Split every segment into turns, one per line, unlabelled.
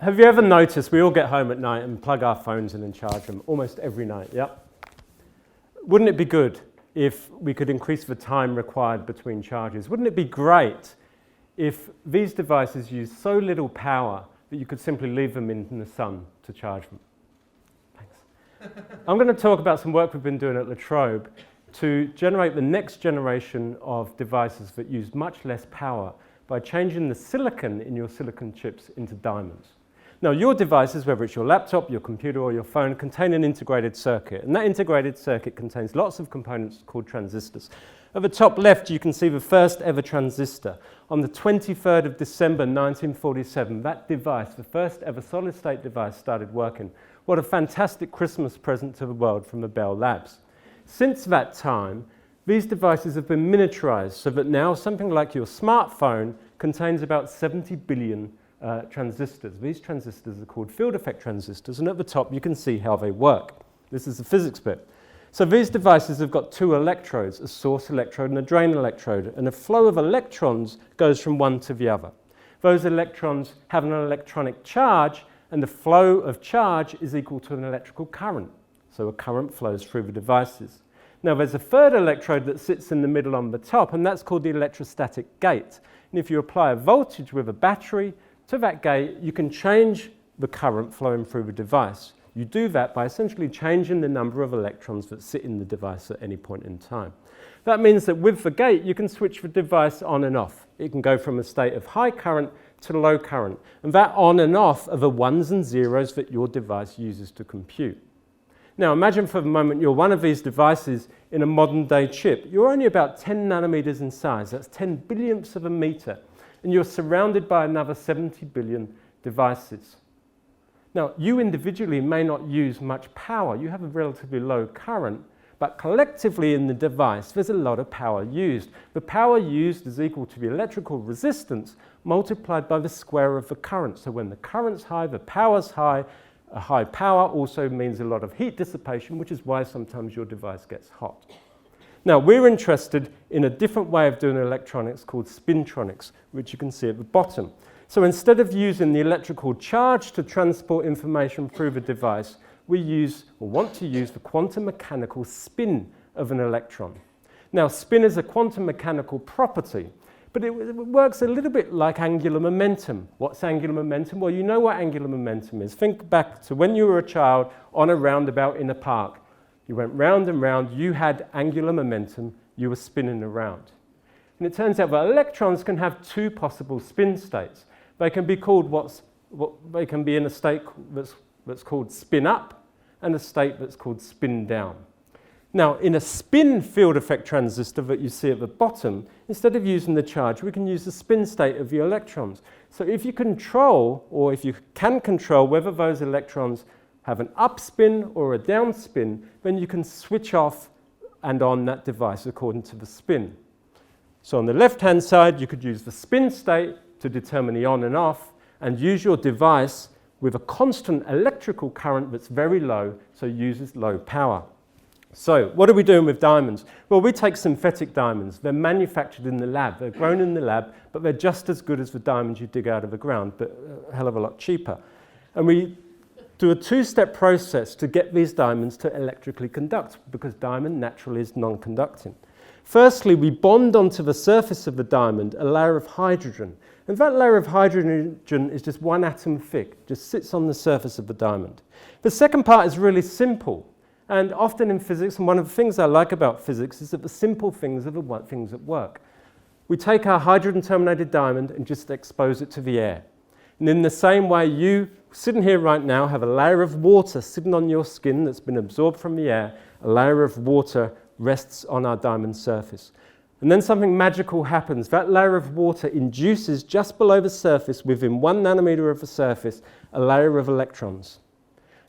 Have you ever noticed we all get home at night and plug our phones in and charge them almost every night? Yep. Wouldn't it be good if we could increase the time required between charges? Wouldn't it be great if these devices use so little power that you could simply leave them in the sun to charge them? Thanks. I'm going to talk about some work we've been doing at Trobe to generate the next generation of devices that use much less power by changing the silicon in your silicon chips into diamonds. Now, your devices, whether it's your laptop, your computer, or your phone, contain an integrated circuit. And that integrated circuit contains lots of components called transistors. At the top left, you can see the first ever transistor. On the 23rd of December 1947, that device, the first ever solid-state device, started working. What a fantastic Christmas present to the world from the Bell Labs. Since that time, these devices have been miniaturized so that now something like your smartphone contains about 70 billion transistors. These transistors are called field effect transistors, and at the top you can see how they work. This is the physics bit. So these devices have got two electrodes, a source electrode and a drain electrode, and a flow of electrons goes from one to the other. Those electrons have an electronic charge, and the flow of charge is equal to an electrical current. So a current flows through the devices. Now there's a third electrode that sits in the middle on the top, and that's called the electrostatic gate. And if you apply a voltage with a battery to that gate, you can change the current flowing through the device. You do that by essentially changing the number of electrons that sit in the device at any point in time. That means that with the gate, you can switch the device on and off. It can go from a state of high current to low current. And that on and off are the ones and zeros that your device uses to compute. Now imagine for the moment you're one of these devices in a modern day chip. You're only about 10 nanometers in size. That's 10 billionths of a meter. And you're surrounded by another 70 billion devices. Now, you individually may not use much power. You have a relatively low current, but collectively in the device, there's a lot of power used. The power used is equal to the electrical resistance multiplied by the square of the current. So when the current's high, the power's high. A high power also means a lot of heat dissipation, which is why sometimes your device gets hot. Now, we're interested in a different way of doing electronics called Spintronics, which you can see at the bottom. So instead of using the electrical charge to transport information through the device, we use, or want to use, the quantum mechanical spin of an electron. Now, spin is a quantum mechanical property, but it works a little bit like angular momentum. What's angular momentum? Well, you know what angular momentum is. Think back to when you were a child on a roundabout in a park. You went round and round, you had angular momentum, you were spinning around. And it turns out that electrons can have two possible spin states. They can be called they can be in a state that's called spin up and a state that's called spin down. Now, in a spin field effect transistor that you see at the bottom, instead of using the charge, we can use the spin state of the electrons. So if you control, or if you can control whether those electrons have an up spin or a down spin, then you can switch off and on that device according to the spin. So on the left-hand side, you could use the spin state to determine the on and off, and use your device with a constant electrical current that's very low, so uses low power. So what are we doing with diamonds? Well, we take synthetic diamonds. They're manufactured in the lab. They're grown in the lab, but they're just as good as the diamonds you dig out of the ground, but a hell of a lot cheaper. And we do a two-step process to get these diamonds to electrically conduct, because diamond naturally is non-conducting. Firstly, we bond onto the surface of the diamond a layer of hydrogen. And that layer of hydrogen is just one atom thick, just sits on the surface of the diamond. The second part is really simple. And often in physics, and one of the things I like about physics is that the simple things are the things that work. We take our hydrogen-terminated diamond and just expose it to the air. And in the same way, you sitting here right now have a layer of water sitting on your skin that's been absorbed from the air. A layer of water rests on our diamond surface. And then something magical happens. That layer of water induces just below the surface, within 1 nanometer of the surface, a layer of electrons.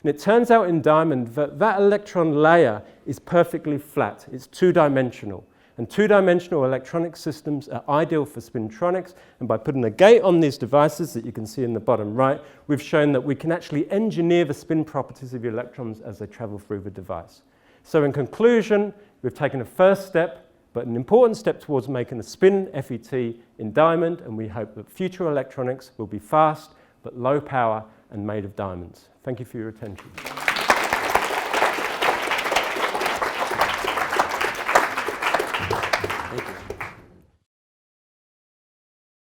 And it turns out in diamond that that electron layer is perfectly flat. It's two-dimensional. And two-dimensional electronic systems are ideal for spintronics. And by putting a gate on these devices that you can see in the bottom right, we've shown that we can actually engineer the spin properties of the electrons as they travel through the device. So in conclusion, we've taken a first step, but an important step towards making a spin FET in diamond, and we hope that future electronics will be fast but low power and made of diamonds. Thank you for your attention.